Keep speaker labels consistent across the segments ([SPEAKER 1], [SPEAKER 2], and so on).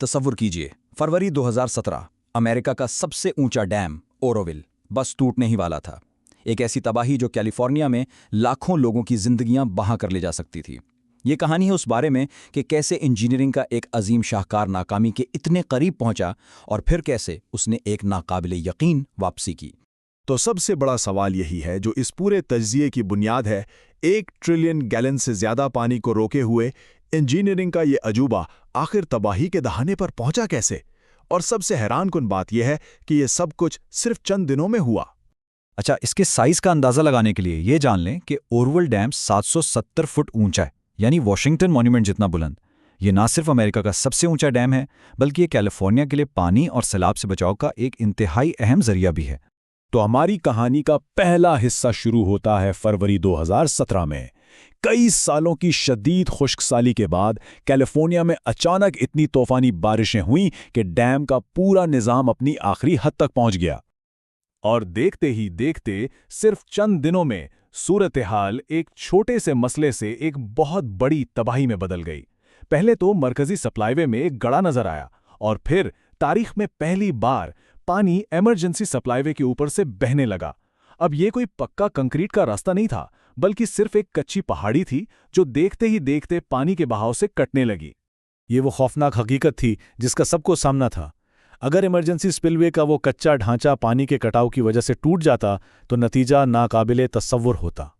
[SPEAKER 1] तसव्वुर कीजिए, फरवरी 2017 अमेरिका का सबसे ऊंचा डैम ओरोविल बस टूटने ही वाला था। एक ऐसी तबाही जो कैलिफोर्निया में लाखों लोगों की जिंदगियां बहा कर ले जा सकती थी। ये कहानी है उस बारे में कि कैसे इंजीनियरिंग का एक अजीम शाहकार नाकामी के इतने करीब पहुंचा और फिर कैसे उसने एक नाकाबिले यकीन वापसी की।
[SPEAKER 2] तो सबसे बड़ा सवाल यही है जो इस पूरे तज्जिए की बुनियाद है। 1 ट्रिलियन गैलन से ज्यादा पानी को रोके हुए इंजीनियरिंग का ये अजूबा आखिर तबाही के दहाने पर पहुंचा कैसे? और सबसे हैरानकुन बात यह है कि ये सब कुछ सिर्फ चंद दिनों में हुआ।
[SPEAKER 1] अच्छा, इसके साइज का अंदाजा लगाने के लिए ये जान लें कि ओरवल डैम 770 फुट ऊंचा है, यानी वॉशिंगटन मॉन्यूमेंट जितना बुलंद। ये ना सिर्फ अमेरिका का सबसे ऊंचा डैम है, बल्कि ये कैलिफोर्निया के लिए पानी और सैलाब से बचाव का एक इंतहाई अहम जरिया भी है।
[SPEAKER 2] तो हमारी कहानी का पहला हिस्सा शुरू होता है फरवरी 2017 में। कई सालों की शदीद खुश्कसाली के बाद कैलिफोर्निया में अचानक इतनी तूफानी बारिशें हुईं कि डैम का पूरा निज़ाम अपनी आखिरी हद तक पहुंच गया। और देखते ही देखते सिर्फ चंद दिनों में सूरत हाल एक छोटे से मसले से एक बहुत बड़ी तबाही में बदल गई। पहले तो मरकजी सप्लाईवे में एक गड़ा नजर आया और फिर तारीख में पहली बार पानी इमरजेंसी सप्लाईवे के ऊपर से बहने लगा। अब ये कोई पक्का कंक्रीट का रास्ता नहीं था, बल्कि सिर्फ एक कच्ची पहाड़ी थी जो देखते ही देखते पानी के बहाव से कटने लगी।
[SPEAKER 3] ये वो खौफनाक हकीकत थी जिसका सबको सामना था। अगर इमरजेंसी स्पिलवे का वो कच्चा ढांचा पानी के कटाव की वजह से टूट जाता तो नतीजा नाकाबिले तसव्वुर होता।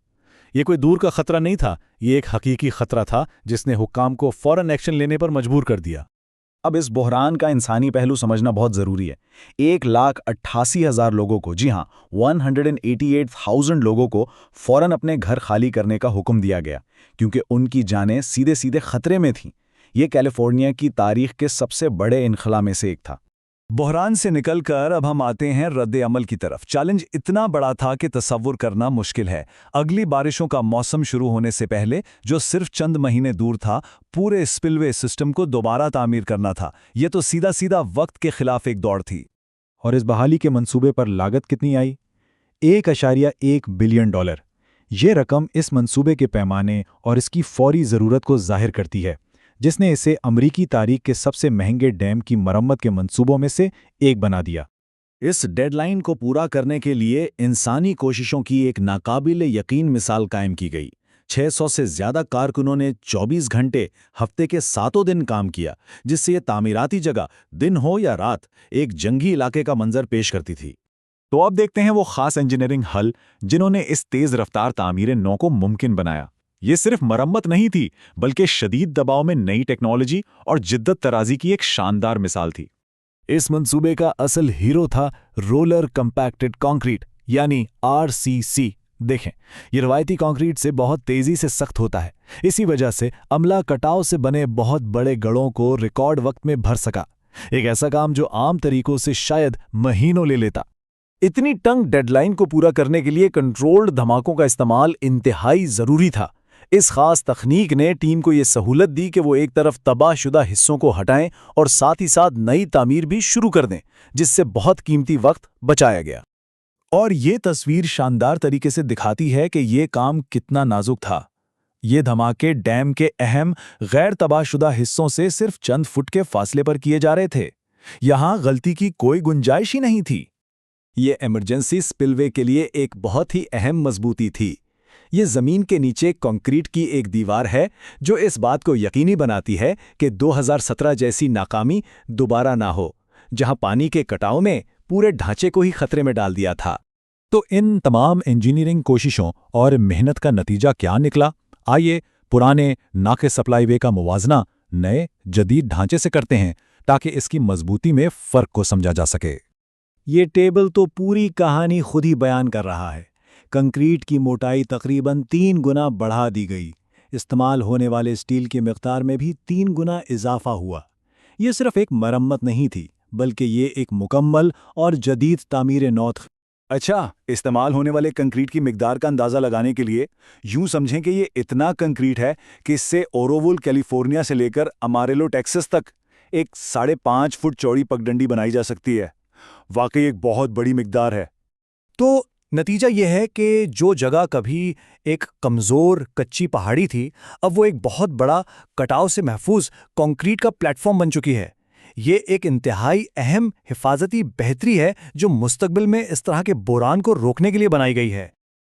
[SPEAKER 3] ये कोई दूर का खतरा नहीं था, ये एक हकीकी खतरा था जिसने हुक्काम को फौरन एक्शन लेने पर मजबूर कर दिया।
[SPEAKER 1] अब इस बहरान का इंसानी पहलू समझना बहुत ज़रूरी है। 1,88,000 लोगों को, जी हाँ, 188,000 लोगों को फौरन अपने घर खाली करने का हुक्म दिया गया, क्योंकि उनकी जानें सीधे सीधे खतरे में थीं। ये कैलिफोर्निया की तारीख के सबसे बड़े इनखला में से एक था। बहरान से निकलकर अब हम आते हैं रद्द अमल की तरफ। चैलेंज इतना बड़ा था कि तसव्वुर करना मुश्किल है। अगली बारिशों का मौसम शुरू होने से पहले, जो सिर्फ चंद महीने दूर था, पूरे स्पिलवे सिस्टम को दोबारा तामीर करना था। यह तो सीधा सीधा वक्त के खिलाफ एक दौड़ थी।
[SPEAKER 3] और इस बहाली के मंसूबे पर लागत कितनी आई? $1.1 बिलियन। ये रकम इस मंसूबे के पैमाने और इसकी फौरी ज़रूरत को जाहिर करती है, जिसने इसे अमरीकी तारीख के सबसे महंगे डैम की मरम्मत के मंसूबों में से एक बना दिया।
[SPEAKER 1] इस डेडलाइन को पूरा करने के लिए इंसानी कोशिशों की एक नाकाबिले यकीन मिसाल कायम की गई। 600 से ज़्यादा कारकुनों ने 24 घंटे हफ्ते के 7 दिन काम किया, जिससे ये तामीराती जगह दिन हो या रात एक जंगी इलाके का मंजर पेश करती थी।
[SPEAKER 3] तो अब देखते हैं वो खास इंजीनियरिंग हल जिन्होंने इस तेज़ रफ्तार तामीर नौ को मुमकिन बनाया। ये सिर्फ मरम्मत नहीं थी, बल्कि शदीद दबाव में नई टेक्नोलॉजी और जिद्दत तराजी की एक शानदार मिसाल थी। इस मंसूबे का असल हीरो था रोलर कंपैक्टेड कंक्रीट, यानी RCC। देखें, ये रवायती कंक्रीट से बहुत तेजी से सख्त होता है। इसी वजह से अमला कटाव से बने बहुत बड़े गढ़ों को रिकॉर्ड वक्त में भर सका, एक ऐसा काम जो आम तरीकों से शायद महीनों ले लेता। इतनी तंग डेडलाइन को पूरा करने के लिए कंट्रोल्ड धमाकों का इस्तेमाल इंतहाई ज़रूरी था। इस खास तकनीक ने टीम को यह सहूलत दी कि वो एक तरफ तबाहशुदा हिस्सों को हटाएं और साथ ही साथ नई तामीर भी शुरू कर दें, जिससे बहुत कीमती वक्त बचाया गया। और ये तस्वीर शानदार तरीके से दिखाती है कि ये काम कितना नाजुक था। ये धमाके डैम के अहम गैर तबाहशुदा हिस्सों से सिर्फ चंद फुट के फासले पर किए जा रहे थे। यहां गलती की कोई गुंजाइश ही नहीं थी। ये इमरजेंसी स्पिलवे के लिए एक बहुत ही अहम मजबूती थी। ये ज़मीन के नीचे कंक्रीट की एक दीवार है जो इस बात को यकीनी बनाती है कि 2017 जैसी नाकामी दोबारा ना हो, जहां पानी के कटाव ने पूरे ढांचे को ही खतरे में डाल दिया था। तो इन तमाम इंजीनियरिंग कोशिशों और मेहनत का नतीजा क्या निकला? आइए पुराने नाके सप्लाईवे का मुवाजना नए जदीद ढांचे से करते हैं, ताकि इसकी मजबूती में फ़र्क को समझा जा सके। ये टेबल तो पूरी कहानी खुद ही बयान कर रहा है। कंक्रीट की मोटाई तकरीबन 3 गुना बढ़ा दी गई। इस्तेमाल होने वाले स्टील की मिक़दार में भी 3 गुना इजाफा हुआ। ये सिर्फ एक मरम्मत नहीं थी, बल्कि ये एक मुकम्मल और जदीद तामीर नौ थी। अच्छा, इस्तेमाल होने वाले कंक्रीट की मिक़दार का अंदाज़ा लगाने के लिए यूं समझें कि ये इतना कंक्रीट है कि इससे ओरोविल कैलिफोर्निया से लेकर अमारेलो टेक्सास तक एक 5.5 फुट चौड़ी पगडंडी बनाई जा सकती है। वाकई एक बहुत बड़ी मिक़दार है। तो नतीजा यह है कि जो जगह कभी एक कमज़ोर कच्ची पहाड़ी थी, अब वो एक बहुत बड़ा कटाव से महफूज कंक्रीट का प्लेटफॉर्म बन चुकी है।
[SPEAKER 4] یہ ایک انتہائی اہم حفاظتی بہتری ہے جو مستقبل میں اس طرح کے بحران کو روکنے کے لیے بنائی گئی ہے۔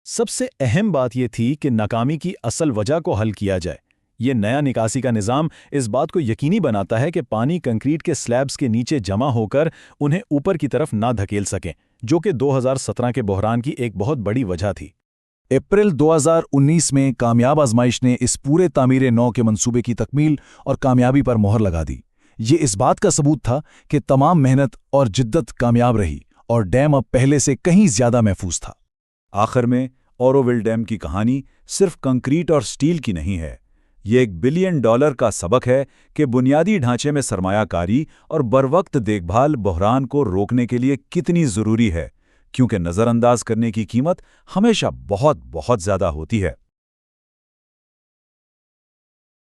[SPEAKER 2] سب سے اہم بات یہ تھی کہ ناکامی کی اصل وجہ کو حل کیا جائے۔ یہ نیا نکاسی کا نظام اس بات کو یقینی بناتا ہے کہ پانی کنکریٹ کے سلیبز کے نیچے جمع ہو کر انہیں اوپر کی طرف نہ دھکیل سکیں، جو کہ 2017 کے بحران کی ایک بہت بڑی وجہ تھی۔
[SPEAKER 1] اپریل 2019 میں کامیاب آزمائش نے اس پورے تعمیر نو کے منصوبے کی تکمیل اور کامیابی پر مہر لگا دی۔ یہ اس بات کا ثبوت تھا کہ تمام محنت اور جدت کامیاب رہی اور ڈیم اب پہلے سے کہیں زیادہ محفوظ تھا۔
[SPEAKER 3] آخر میں اوروول ڈیم کی کہانی صرف کنکریٹ اور سٹیل کی نہیں ہے، یہ $1 بلین کا سبق ہے کہ بنیادی ڈھانچے میں سرمایہ کاری اور بروقت دیکھ بھال بحران کو روکنے کے لیے کتنی ضروری ہے، کیونکہ نظر انداز کرنے کی قیمت ہمیشہ بہت زیادہ ہوتی ہے۔